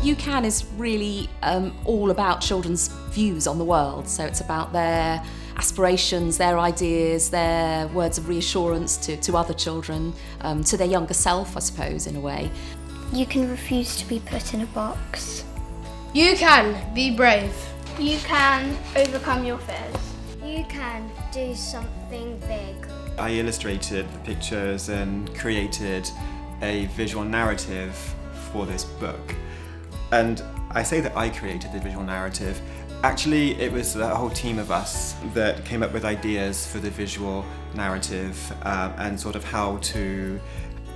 You Can is really all about children's views on the world. So it's about their aspirations, their ideas, their words of reassurance to other children, to their younger self, I suppose, in a way. You can refuse to be put in a box. You can be brave. You can overcome your fears. You can do something big. I illustrated the pictures and created a visual narrative for this book. And I say that I created the visual narrative. Actually, it was a whole team of us that came up with ideas for the visual narrative and sort of how to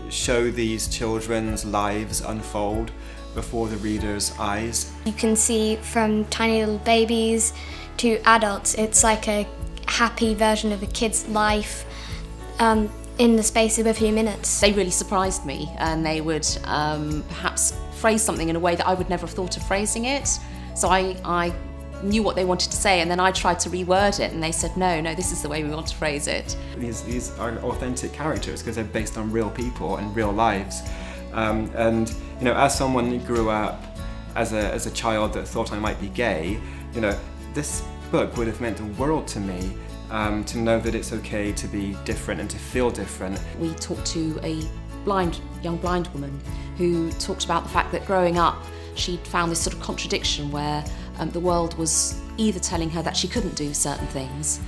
show these children's lives unfold before the reader's eyes. You can see from tiny little babies to adults. It's like a happy version of a kid's life in the space of a few minutes. They really surprised me, and they would perhaps phrase something in a way that I would never have thought of phrasing it. So I knew what they wanted to say, and then I tried to reword it, and they said, no, this is the way we want to phrase it. These are authentic characters because they're based on real people and real lives. And you know, as someone who grew up as a child that thought I might be gay, you know, this book would have meant the world to me, to know that it's okay to be different and to feel different. We talked to a young blind woman who talked about the fact that growing up she'd found this sort of contradiction where the world was either telling her that she couldn't do certain things,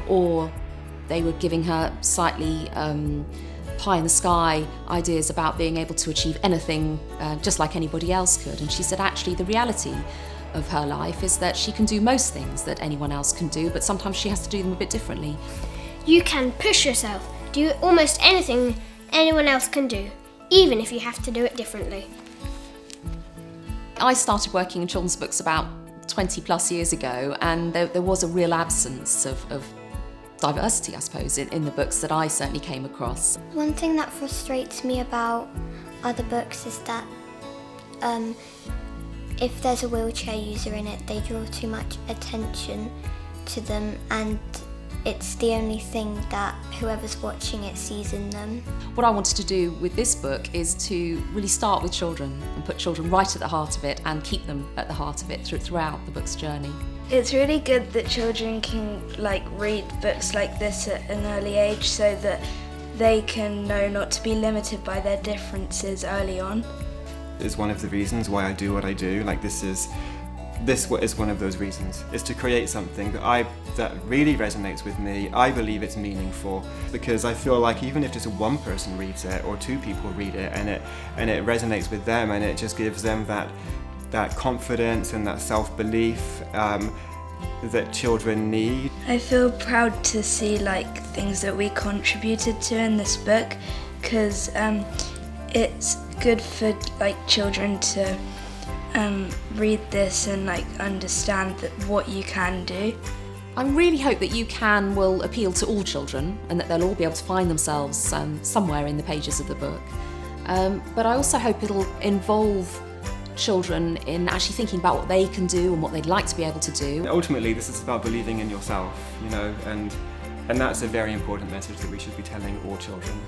or they were giving her slightly pie in the sky ideas about being able to achieve anything just like anybody else could. And she said actually the reality of her life is that she can do most things that anyone else can do, but sometimes she has to do them a bit differently. You can push yourself, do almost anything anyone else can do, even if you have to do it differently. I started working in children's books about 20 plus years ago, and there was a real absence of diversity, I suppose, in the books that I certainly came across. One thing that frustrates me about other books is that if there's a wheelchair user in it, they draw too much attention to them, and it's the only thing that whoever's watching it sees in them. What I wanted to do with this book is to really start with children and put children right at the heart of it and keep them at the heart of it throughout the book's journey. It's really good that children can read books like this at an early age so that they can know not to be limited by their differences early on. It's one of the reasons why I do what I do. This is one of those reasons, is to create something that really resonates with me. I believe it's meaningful because I feel like even if just one person reads it or two people read it and it resonates with them and it just gives them that confidence and that self-belief that children need. I feel proud to see things that we contributed to in this book because it's good for children to read this and understand what you can do. I really hope that You Can will appeal to all children and that they'll all be able to find themselves somewhere in the pages of the book. But I also hope it'll involve children in actually thinking about what they can do and what they'd like to be able to do. Ultimately, this is about believing in yourself, and that's a very important message that we should be telling all children.